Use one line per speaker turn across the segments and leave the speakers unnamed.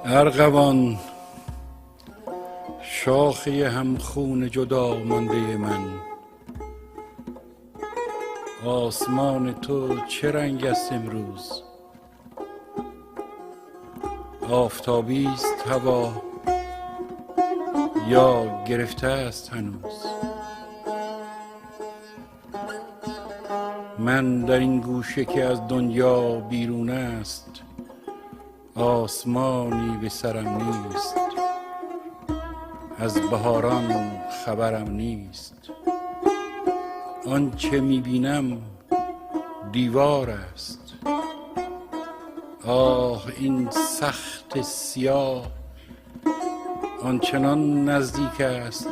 ارغوان شاخه همخون جدا مانده من، آسمان تو چه رنگ است امروز؟ آفتابی است هوا یا گرفته است هنوز؟ من در این گوشه که از دنیا بیرون است، آسمانی به سرم نیست، از بهاران خبرم نیست. آنچه میبینم دیوار است. آه این سخت سیاه آنچنان نزدیک است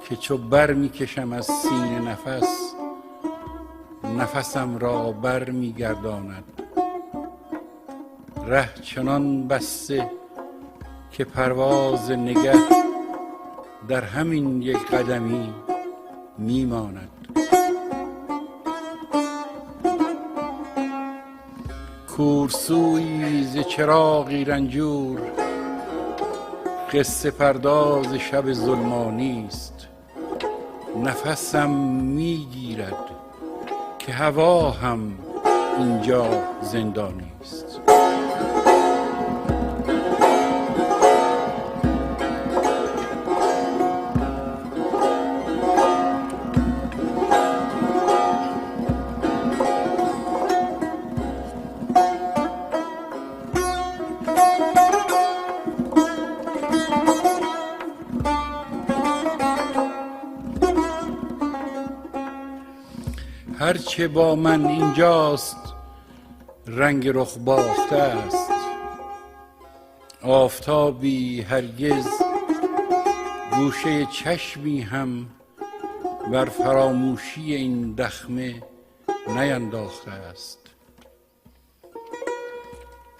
که چو بر میکشم از سینه نفسم را بر میگرداند. ره چنان بسته که پرواز نگه در همین یک قدمی میماند. کورسویی ز چراغی رنجور، قصه پرداز شب ظلمانی است. نفسم میگیرد که هوا هم اینجا زندانی است. هرچه با من اینجاست رنگ رخ باخته است. آفتابی هرگز گوشه چشمی هم بر فراموشی این دخمه نینداخته است.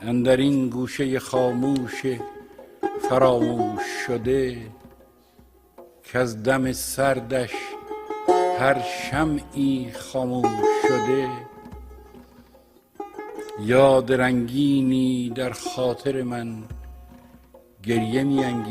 اندر این گوشه خاموش فراموش شده کز دم سردش هر شمعی خاموش شده، یاد رنگینی در خاطر من گریه می انگیزد.